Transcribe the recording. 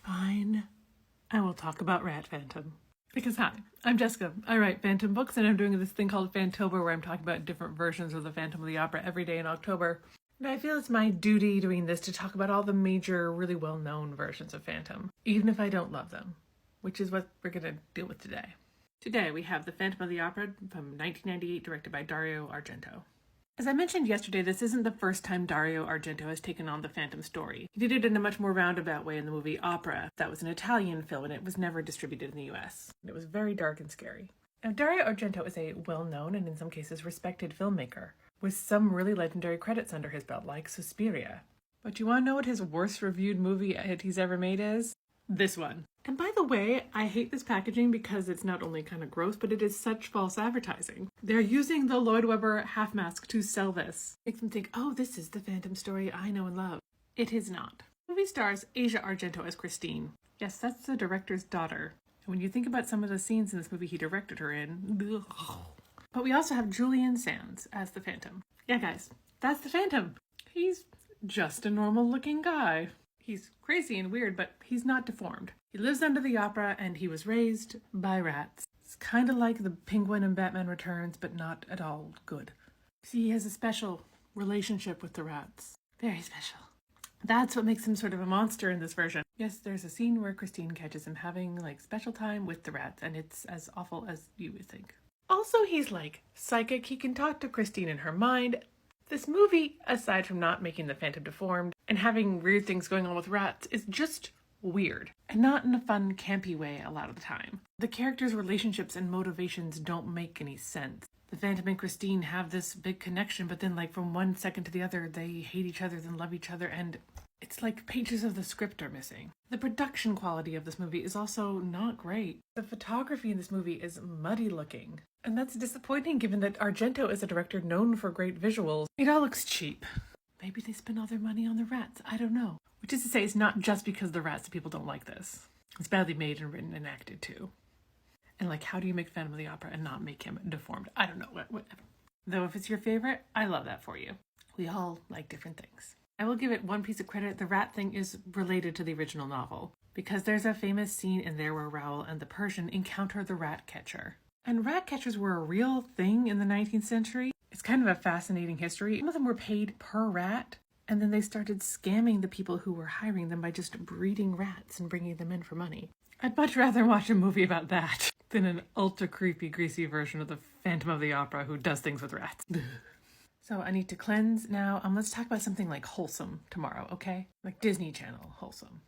Fine. I will talk about Rat Phantom. Because hi, I'm Jessica. I write Phantom books and I'm doing this thing called Fantober where I'm talking about different versions of the Phantom of the Opera every day in October. And I feel it's my duty doing this to talk about all the major, really well-known versions of Phantom, even if I don't love them, which is what we're going to deal with today. Today we have the Phantom of the Opera from 1998, directed by Dario Argento. As I mentioned yesterday, this isn't the first time Dario Argento has taken on the Phantom story. He did it in a much more roundabout way in the movie Opera. That was an Italian film and it was never distributed in the US. It was very dark and scary. Now, Dario Argento is a well-known and in some cases respected filmmaker, with some really legendary credits under his belt, like Suspiria. But you want to know what his worst reviewed movie he's ever made is? This one. And by the way, I hate this packaging because it's not only kind of gross, but it is such false advertising. They're using the Lloyd Webber half mask to sell this. Makes them think, oh, this is the Phantom story I know and love. It is not. The movie stars Asia Argento as Christine. Yes, that's the director's daughter. And when you think about some of the scenes in this movie he directed her in, ugh. But we also have Julian Sands as the Phantom. Yeah, guys, that's the Phantom. He's just a normal looking guy. He's crazy and weird, but he's not deformed. He lives under the opera and he was raised by rats. It's kind of like the Penguin in Batman Returns, but not at all good. See, he has a special relationship with the rats. Very special. That's what makes him sort of a monster in this version. Yes, there's a scene where Christine catches him having like special time with the rats, and it's as awful as you would think. Also, he's like psychic. He can talk to Christine in her mind. This movie, aside from not making the Phantom deformed and having weird things going on with rats, is just weird. And not in a fun, campy way a lot of the time. The characters' relationships and motivations don't make any sense. The Phantom and Christine have this big connection, but then like from one second to the other, they hate each other, then love each other, and it's like pages of the script are missing. The production quality of this movie is also not great. The photography in this movie is muddy looking. And that's disappointing given that Argento is a director known for great visuals. It all looks cheap. Maybe they spend all their money on the rats. I don't know. Which is to say, it's not just because of the rats that people don't like this. It's badly made and written and acted too. And like, how do you make Phantom of the Opera and not make him deformed? I don't know. Whatever. Though if it's your favorite, I love that for you. We all like different things. I will give it one piece of credit. The rat thing is related to the original novel, because there's a famous scene in there where Raoul and the Persian encounter the rat catcher. And rat catchers were a real thing in the 19th century. It's kind of a fascinating history. Some of them were paid per rat, and then they started scamming the people who were hiring them by just breeding rats and bringing them in for money. I'd much rather watch a movie about that than an ultra creepy, greasy version of the Phantom of the Opera who does things with rats. So I need to cleanse now. Let's talk about something like wholesome tomorrow, okay? Like Disney Channel wholesome.